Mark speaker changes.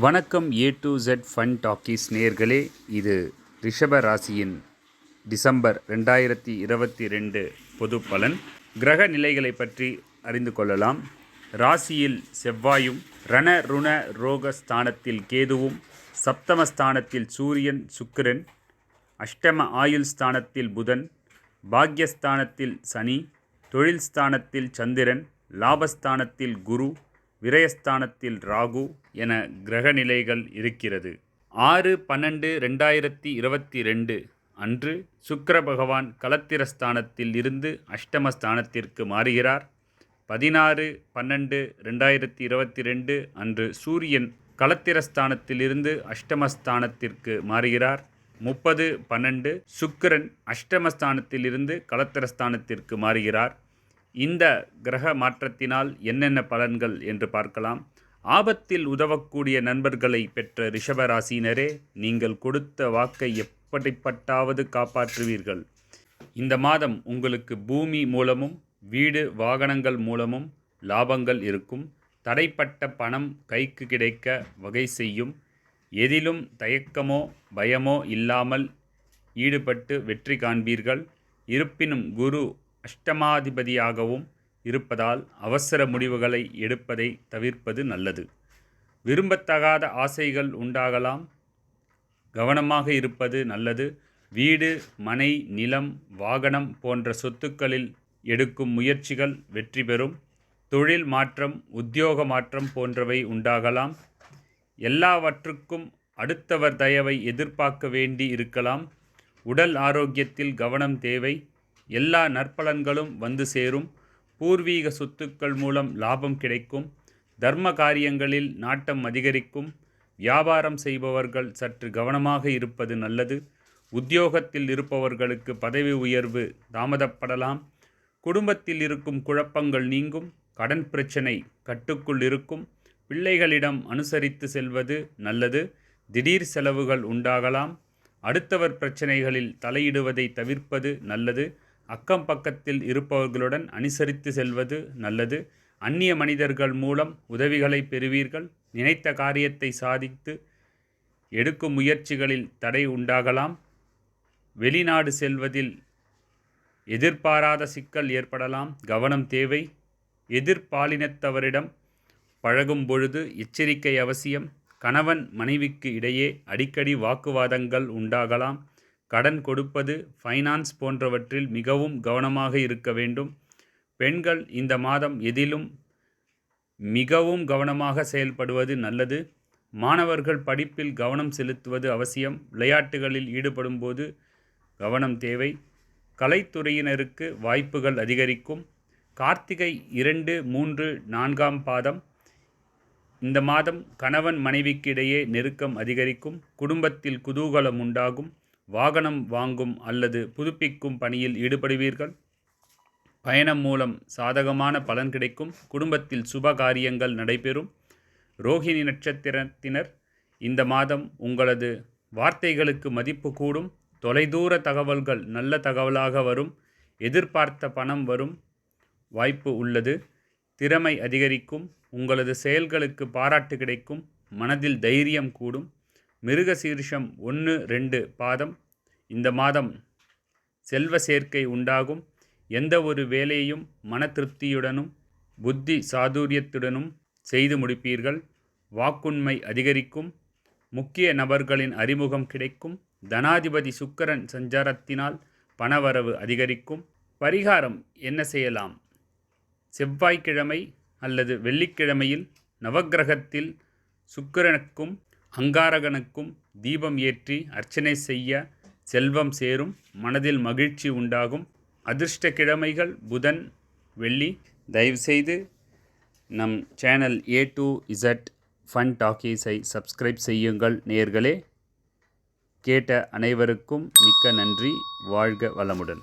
Speaker 1: வணக்கம். ஏ to Z fun talkies நேயர்களே, இது ரிஷப ராசியின் டிசம்பர் 2022 பொது பலன். கிரக நிலைகளை பற்றி அறிந்து கொள்ளலாம். ராசியில் செவ்வாயும், ரண ருண ரோக ஸ்தானத்தில் கேதுவும், சப்தமஸ்தானத்தில் சூரியன் சுக்கிரன், அஷ்டம ஆயுள் ஸ்தானத்தில் புதன், பாக்யஸ்தானத்தில் சனி, தொழில் ஸ்தானத்தில் சந்திரன், லாபஸ்தானத்தில் குரு, விரயஸ்தானத்தில் ராகு என கிரகநிலைகள் இருக்கிறது. 6/12/2022 அன்று சுக்கிர பகவான் களத்திரஸ்தானத்தில் இருந்து அஷ்டமஸ்தானத்திற்கு மாறுகிறார். 16/12/2022 அன்று சூரியன் களத்திரஸ்தானத்தில் இருந்து அஷ்டமஸ்தானத்திற்கு மாறுகிறார். 30/12 சுக்கிரன் அஷ்டமஸ்தானத்தில் இருந்து களத்திரஸ்தானத்திற்கு மாறுகிறார். இந்த கிரக மாற்றத்தினால் என்னென்ன பலன்கள் என்று பார்க்கலாம். ஆபத்தில் உதவக்கூடிய நண்பர்களை பெற்ற ரிஷபராசினரே, நீங்கள் கொடுத்த வாக்கை எப்படிப்பட்டாவது காப்பாற்றுவீர்கள். இந்த மாதம் உங்களுக்கு பூமி மூலமும் வீடு வாகனங்கள் மூலமும் லாபங்கள் இருக்கும். தடைப்பட்ட பணம் கைக்கு கிடைக்க வகை செய்யும். எதிலும் தயக்கமோ பயமோ இல்லாமல் ஈடுபட்டு வெற்றி காண்பீர்கள். இருப்பினும் குரு அஷ்டமாதிபதியாகவும் இருப்பதால் அவசர முடிவுகளை எடுப்பதை தவிர்ப்பது நல்லது. விரும்பத்தகாத ஆசைகள் உண்டாகலாம், கவனமாக இருப்பது நல்லது. வீடு, மனை, நிலம், வாகனம் போன்ற சொத்துக்களில் எடுக்கும் முயற்சிகள் வெற்றி பெறும். தொழில் மாற்றம், உத்தியோக மாற்றம் போன்றவை உண்டாகலாம். எல்லாவற்றுக்கும் அடுத்தவர் தயவை எதிர்பார்க்க வேண்டி இருக்கலாம். உடல் ஆரோக்கியத்தில் கவனம் தேவை. எல்லா நற்பலன்களும் வந்து சேரும். பூர்வீக சொத்துக்கள் மூலம் லாபம் கிடைக்கும். தர்ம காரியங்களில் நாட்டம் அதிகரிக்கும். வியாபாரம் செய்பவர்கள் சற்று கவனமாக இருப்பது நல்லது. உத்தியோகத்தில் இருப்பவர்களுக்கு பதவி உயர்வு தாமதப்படலாம். குடும்பத்தில் இருக்கும் குழப்பங்கள் நீங்கும். கடன் பிரச்சனை கட்டுக்குள் இருக்கும். பிள்ளைகளிடம் அனுசரித்து செல்வது நல்லது. திடீர் செலவுகள் உண்டாகலாம். அடுத்தவர் பிரச்சனைகளில் தலையிடுவதை தவிர்ப்பது நல்லது. அக்கம் பக்கத்தில் இருப்பவர்களுடன் அனுசரித்து செல்வது நல்லது. அந்நிய மனிதர்கள் மூலம் உதவிகளை பெறுவீர்கள். நினைத்த காரியத்தை சாதித்து எடுக்கும் முயற்சிகளில் தடை உண்டாகலாம். வெளிநாடு செல்வதில் எதிர்பாராத சிக்கல் ஏற்படலாம். கவனம் தேவை. எதிர்பாலினத்தவரிடம் பழகும் பொழுது எச்சரிக்கை அவசியம். கணவன் மனைவிக்கு இடையே அடிக்கடி வாக்குவாதங்கள் உண்டாகலாம். கடன் கொடுப்பது, ஃபைனான்ஸ் போன்றவற்றில் மிகவும் கவனமாக இருக்க வேண்டும். பெண்கள் இந்த மாதம் எதிலும் மிகவும் கவனமாக செயல்படுவது நல்லது. மாணவர்கள் படிப்பில் கவனம் செலுத்துவது அவசியம். விளையாட்டுகளில் ஈடுபடும் போது கவனம் தேவை. கலைத்துறையினருக்கு வாய்ப்புகள் அதிகரிக்கும். கார்த்திகை 2, 3, 4ஆம் பாதம் இந்த மாதம் கணவன் மனைவிக்கு இடையே நெருக்கம் அதிகரிக்கும். குடும்பத்தில் குதூகலம் உண்டாகும். வாகனம் வாங்கும் அல்லது புதுப்பிக்கும் பணியில் ஈடுபடுவீர்கள். பயணம் மூலம் சாதகமான பலன் கிடைக்கும். குடும்பத்தில் சுப காரியங்கள் நடைபெறும். ரோகிணி நட்சத்திரத்தினர் இந்த மாதம் உங்களது வார்த்தைகளுக்கு மதிப்பு கூடும். தொலைதூர தகவல்கள் நல்ல தகவலாக வரும். எதிர்பார்த்த பணம் வரும் வாய்ப்பு உள்ளது. திறமை அதிகரிக்கும். உங்களது செயல்களுக்கு பாராட்டு கிடைக்கும். மனதில் தைரியம் கூடும். மிருகசீரிஷம் 1, 2 பாதம் இந்த மாதம் செல்வ சேர்க்கை உண்டாகும். எந்த ஒரு வேலையும் மன திருப்தியுடனும் புத்தி சாதுரியத்துடனும் செய்து முடிப்பீர்கள். வாக்குண்மை அதிகரிக்கும். முக்கிய நபர்களின் அறிமுகம் கிடைக்கும். தனாதிபதி சுக்கிரன் சஞ்சாரத்தினால் பணவரவு அதிகரிக்கும். பரிகாரம் என்ன செய்யலாம்? செவ்வாய்க்கிழமை அல்லது வெள்ளிக்கிழமையில் நவக்கிரகத்தில் சுக்கிரனுக்கும் அங்காரகனுக்கும் தீபம் ஏற்றி அர்ச்சனை செய்ய செல்வம் சேரும். மனதில் மகிழ்ச்சி உண்டாகும். அதிர்ஷ்ட கிழமைகள் புதன், வெள்ளி. தயவுசெய்து நம் channel A to Z fun டாக்கீஸை சப்ஸ்கிரைப் செய்யுங்கள் நேயர்களே. கேட்ட அனைவருக்கும் மிக்க நன்றி. வாழ்க வளமுடன்.